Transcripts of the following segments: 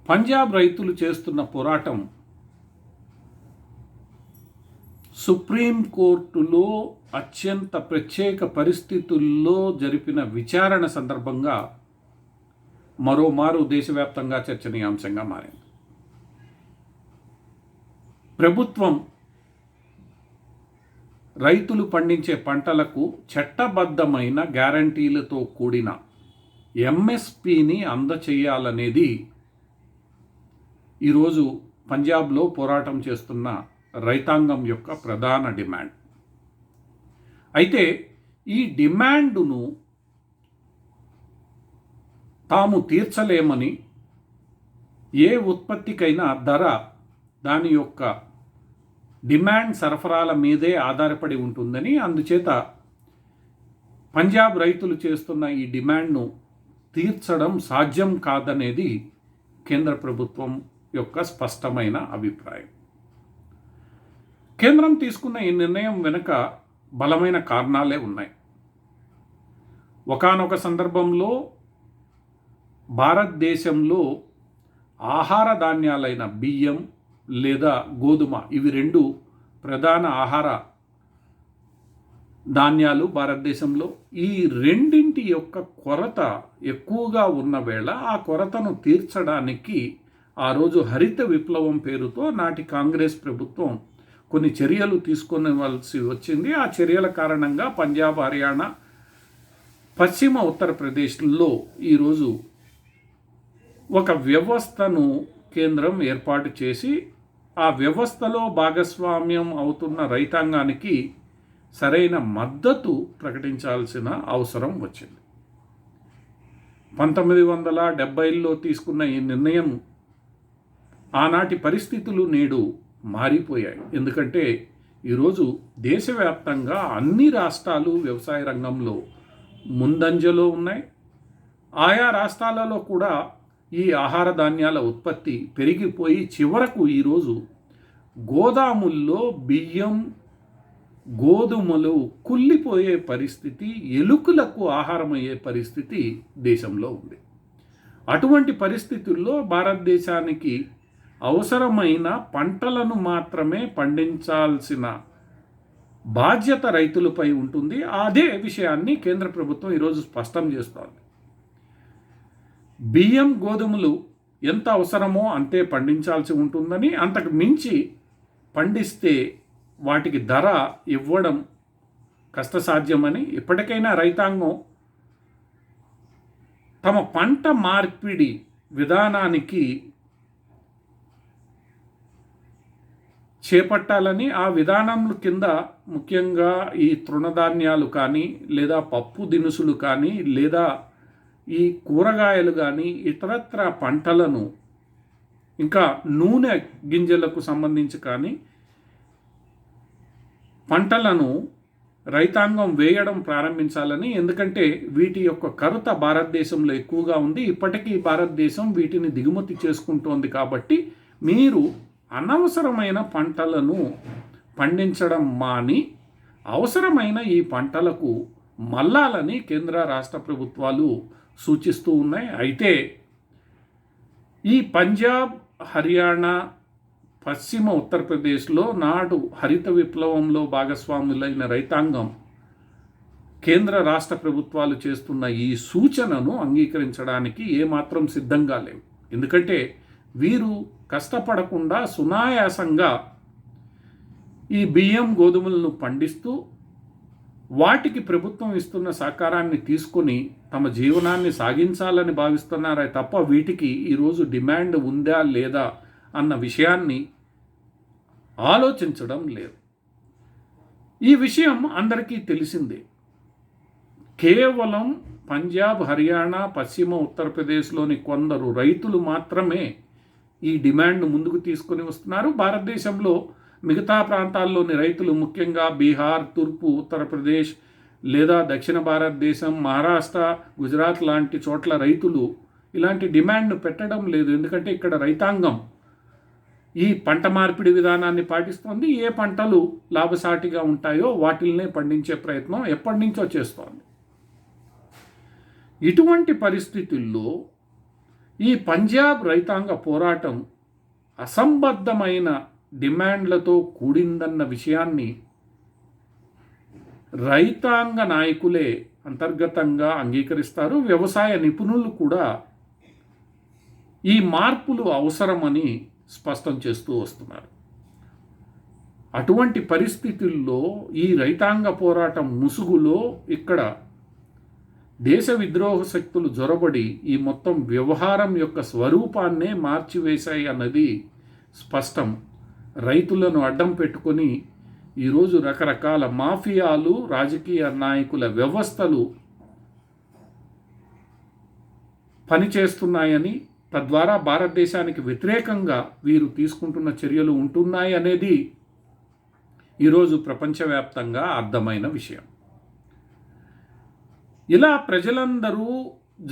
పంజాబ్ రైతులు చేస్తున్న పోరాటం సుప్రీంకోర్టులో అత్యంత ప్రత్యేక పరిస్థితుల్లో జరిపిన విచారణ సందర్భంగా మరోమారు దేశవ్యాప్తంగా చర్చనీయాంశంగా మారింది. ప్రభుత్వం రైతులు పండించే పంటలకు చట్టబద్ధమైన గ్యారంటీలతో కూడిన ఎంఎస్పిని అందచేయాలనేది ఈరోజు పంజాబ్లో పోరాటం చేస్తున్న రైతాంగం యొక్క ప్రధాన డిమాండ్. అయితే ఈ డిమాండును తాము తీర్చలేమని, ఏ ఉత్పత్తికైనా ధర దాని యొక్క డిమాండ్ సరఫరాల మీదే ఆధారపడి ఉంటుందని, అందుచేత పంజాబ్ రైతులు చేస్తున్న ఈ డిమాండ్ను తీర్చడం సాధ్యం కాదనేది కేంద్ర ప్రభుత్వం యొక్క స్పష్టమైన అభిప్రాయం. కేంద్రం తీసుకున్న ఈ నిర్ణయం వెనుక బలమైన కారణాలే ఉన్నాయి. ఒకానొక సందర్భంలో భారతదేశంలో ఆహార ధాన్యాలైన బియ్యం లేదా గోధుమ, ఇవి రెండు ప్రధాన ఆహార ధాన్యాలు భారతదేశంలో. ఈ రెండింటి యొక్క కొరత ఎక్కువగా ఉన్న వేళ ఆ కొరతను తీర్చడానికి ఆ రోజు హరిత విప్లవం పేరుతో నాటి కాంగ్రెస్ ప్రభుత్వం కొన్ని చర్యలు తీసుకోవలసి వచ్చింది. ఆ చర్యల కారణంగా పంజాబ్, హర్యానా, పశ్చిమ ఉత్తరప్రదేశ్లో ఈరోజు ఒక వ్యవస్థను కేంద్రం ఏర్పాటు చేసి ఆ వ్యవస్థలో భాగస్వామ్యం అవుతున్న రైతాంగానికి సరైన మద్దతు ప్రకటించాల్సిన అవసరం వచ్చింది. 1970లో తీసుకున్న ఈ నిర్ణయం ఆనాటి పరిస్థితులు నేడు మారిపోయాయి. ఎందుకంటే ఈరోజు దేశవ్యాప్తంగా అన్ని రాష్ట్రాలు వ్యవసాయ రంగంలో ముందంజలో ఉన్నాయి. ఆయా రాష్ట్రాలలో కూడా ఈ ఆహార ధాన్యాల ఉత్పత్తి పెరిగిపోయి చివరకు ఈరోజు గోదాముల్లో బియ్యం, గోధుమలు కుళ్ళిపోయే పరిస్థితి, ఎలుకలకు ఆహారం అయ్యే పరిస్థితి దేశంలో ఉంది. అటువంటి పరిస్థితుల్లో భారతదేశానికి అవసరమైన పంటలను మాత్రమే పండించాల్సిన బాధ్యత రైతులపై ఉంటుంది. అదే విషయాన్ని కేంద్ర ప్రభుత్వం ఈరోజు స్పష్టం చేస్తోంది. బియ్యం, గోధుమలు ఎంత అవసరమో అంతే పండించాల్సి ఉంటుందని, అంతకు మించి పండిస్తే వాటికి ధర ఇవ్వడం కష్టసాధ్యమని, ఇప్పటికైనా రైతాంగం తమ పంట మార్పిడి విధానానికి చేపట్టాలని, ఆ విధానం కింద ముఖ్యంగా ఈ తృణధాన్యాలు కానీ, లేదా పప్పు దినుసులు కానీ, లేదా ఈ కూరగాయలు కానీ, ఇతరత్ర పంటలను, ఇంకా నూనె గింజలకు సంబంధించి కానీ పంటలను రైతాంగం వేయడం ప్రారంభించాలని. ఎందుకంటే వీటి యొక్క కొరత భారతదేశంలో ఎక్కువగా ఉంది. ఇప్పటికీ భారతదేశం వీటిని దిగుమతి చేసుకుంటోంది. కాబట్టి మీరు అనవసరమైన పంటలను పండించడం మాని అవసరమైన ఈ పంటలకు మల్లాలని కేంద్ర రాష్ట్ర ప్రభుత్వాలు సూచిస్తూ ఉన్నాయి. అయితే ఈ పంజాబ్, హర్యానా, పశ్చిమ ఉత్తరప్రదేశ్లో నాడు హరిత విప్లవంలో భాగస్వాములైన రైతాంగం కేంద్ర రాష్ట్ర ప్రభుత్వాలు చేస్తున్న ఈ సూచనను అంగీకరించడానికి ఏమాత్రం సిద్ధంగా లేవు. ఎందుకంటే వీరు కష్టపడకుండా సునాయాసంగా ఈ బియ్యం, గోధుమలను పండిస్తూ వాటికి ప్రభుత్వం ఇస్తున్న సహకారాన్ని తీసుకొని తమ జీవనాన్ని సాగించాలని భావిస్తున్నారే తప్ప వీటికి ఈరోజు డిమాండ్ ఉందా లేదా అన్న విషయాన్ని ఆలోచించడం లేదు. ఈ విషయం అందరికీ తెలిసిందే. కేవలం పంజాబ్, హర్యానా, పశ్చిమ ఉత్తరప్రదేశ్లోని కొందరు రైతులు మాత్రమే ఈ డిమాండ్ను ముందుకు తీసుకొని వస్తున్నారు. భారతదేశంలో మిగతా ప్రాంతాల్లోని రైతులు, ముఖ్యంగా బీహార్, తూర్పు ఉత్తరప్రదేశ్ లేదా దక్షిణ భారతదేశం, మహారాష్ట్ర, గుజరాత్ లాంటి చోట్ల రైతులు ఇలాంటి డిమాండ్ను పెట్టడం లేదు. ఎందుకంటే ఇక్కడ రైతాంగం ఈ పంట మార్పిడి విధానాన్ని పాటిస్తోంది. ఏ పంటలు లాభసాటిగా ఉంటాయో వాటిల్నే పండించే ప్రయత్నం ఎప్పటి నుంచో చేస్తోంది. ఇటువంటి పరిస్థితుల్లో ఈ పంజాబ్ రైతాంగ పోరాటం అసంబద్ధమైన డిమాండ్లతో కూడిందన్న విషయాన్ని రైతాంగ నాయకులే అంతర్గతంగా అంగీకరిస్తారు. వ్యవసాయ నిపుణులు కూడా ఈ మార్పులు అవసరమని స్పష్టం చేస్తూ వస్తున్నారు. అటువంటి పరిస్థితుల్లో ఈ రైతాంగ పోరాటం ముసుగులో ఇక్కడ దేశ విద్రోహ శక్తులు జొరబడి ఈ మొత్తం వ్యవహారం యొక్క స్వరూపాన్నే మార్చివేశాయి అన్నది స్పష్టం. రైతులను అడ్డం పెట్టుకొని ఈరోజు రకరకాల మాఫియాలు, రాజకీయ నాయకుల వ్యవస్థలు పనిచేస్తున్నాయని, తద్వారా భారతదేశానికి వ్యతిరేకంగా వీరు తీసుకుంటున్న చర్యలు ఉంటున్నాయి అనేది ఈరోజు ప్రపంచవ్యాప్తంగా అర్థమైన విషయం. ఇలా ప్రజలందరూ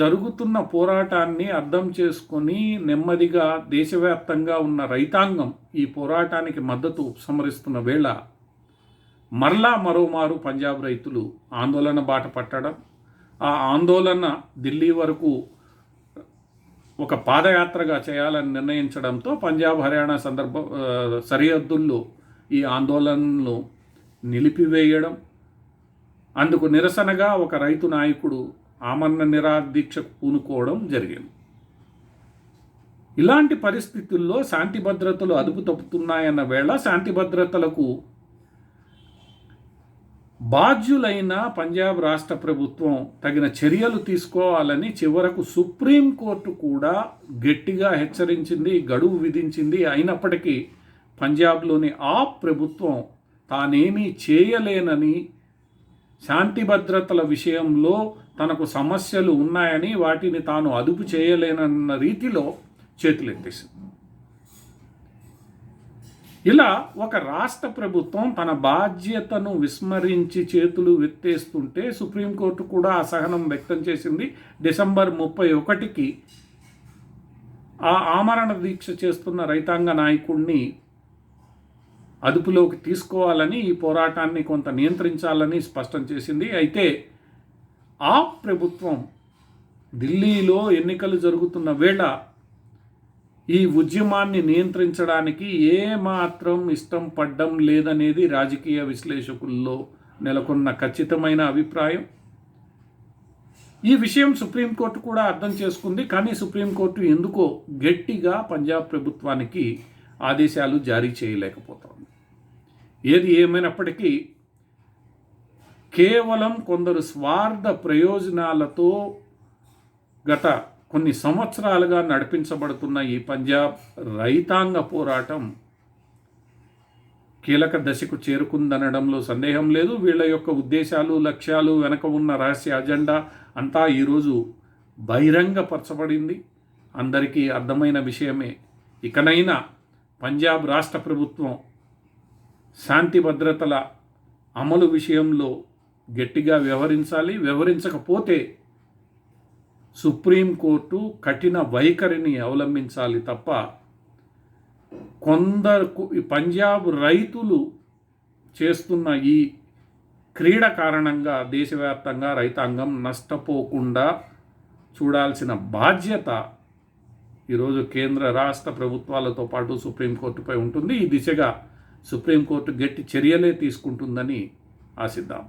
జరుగుతున్న పోరాటాన్ని అర్థం చేసుకొని నెమ్మదిగా దేశవ్యాప్తంగా ఉన్న రైతాంగం ఈ పోరాటానికి మద్దతు ఉపసంహరిస్తున్న వేళ మరలా మరోమారు పంజాబ్ రైతులు ఆందోళన బాట పట్టడం, ఆ ఆందోళన ఢిల్లీ వరకు ఒక పాదయాత్రగా చేయాలని నిర్ణయించడంతో పంజాబ్ హర్యానా సరిహద్దుల్లో ఈ ఆందోళనను నిలిపివేయడం, అందుకు నిరసనగా ఒక రైతు నాయకుడు ఆమరణ నిరాదీక్షకు పూనుకోవడం జరిగింది. ఇలాంటి పరిస్థితుల్లో శాంతి భద్రతలు అదుపు తప్పుతున్నాయన్న వేళ శాంతి భద్రతలకు బాధ్యులైన పంజాబ్ రాష్ట్ర ప్రభుత్వం తగిన చర్యలు తీసుకోవాలని చివరకు సుప్రీంకోర్టు కూడా గట్టిగా హెచ్చరించింది, గడువు విధించింది. అయినప్పటికీ పంజాబ్లోని ఆప్ ప్రభుత్వం తానేమీ చేయలేనని, శాంతి భద్రతల విషయంలో తనకు సమస్యలు ఉన్నాయని, వాటిని తాను అదుపు చేయలేనన్న రీతిలో చేతులెత్తేసింది. ఇలా ఒక రాష్ట్ర ప్రభుత్వం తన బాధ్యతను విస్మరించి చేతులు ఎత్తేస్తుంటే సుప్రీంకోర్టు కూడా అసహనం వ్యక్తం చేసింది. డిసెంబర్ 31కి ఆ ఆమరణ దీక్ష చేస్తున్న రైతాంగ నాయకుడిని అదుపులోకి తీసుకోవాలని, ఈ పోరాటాన్ని కొంత నియంత్రించాలని స్పష్టం చేసింది. అయితే ఆ ప్రభుత్వం ఢిల్లీలో ఎన్నికలు జరుగుతున్న వేళ ఈ ఉద్యమాన్ని నియంత్రించడానికి ఏమాత్రం ఇష్టం పడ్డం లేదనేది రాజకీయ విశ్లేషకుల్లో నెలకొన్న ఖచ్చితమైన అభిప్రాయం. ఈ విషయం సుప్రీంకోర్టు కూడా అర్థం చేసుకుంది. కానీ సుప్రీంకోర్టు ఎందుకో గట్టిగా పంజాబ్ ప్రభుత్వానికి ఆదేశాలు జారీ చేయలేకపోతోంది. ఏది ఏమైనప్పటికీ కేవలం కొందరు స్వార్థ ప్రయోజనాలతో గత కొన్ని సంవత్సరాలుగా నడిపించబడుతున్న ఈ పంజాబ్ రైతాంగ పోరాటం కీలక దశకు చేరుకుందనడంలో సందేహం లేదు. వీళ్ళ యొక్క ఉద్దేశాలు, లక్ష్యాలు, వెనక ఉన్న రహస్య అజెండా అంతా ఈరోజు బహిరంగపరచబడింది. అందరికీ అర్థమైన విషయమే. ఇకనైనా పంజాబ్ రాష్ట్ర ప్రభుత్వం శాంతి భద్రతల అమలు విషయంలో గట్టిగా వ్యవహరించాలి. వ్యవహరించకపోతే సుప్రీంకోర్టు కఠిన వైఖరిని అవలంబించాలి తప్ప కొందరు పంజాబ్ రైతులు చేస్తున్న ఈ క్రీడ కారణంగా దేశవ్యాప్తంగా రైతాంగం నష్టపోకుండా చూడాల్సిన బాధ్యత ఈరోజు కేంద్ర రాష్ట్ర ప్రభుత్వాలతో పాటు సుప్రీంకోర్టుపై ఉంటుంది. ఈ దిశగా సుప్రీంకోర్టు గట్టి చర్యలే తీసుకుంటుందని ఆశిద్దాం.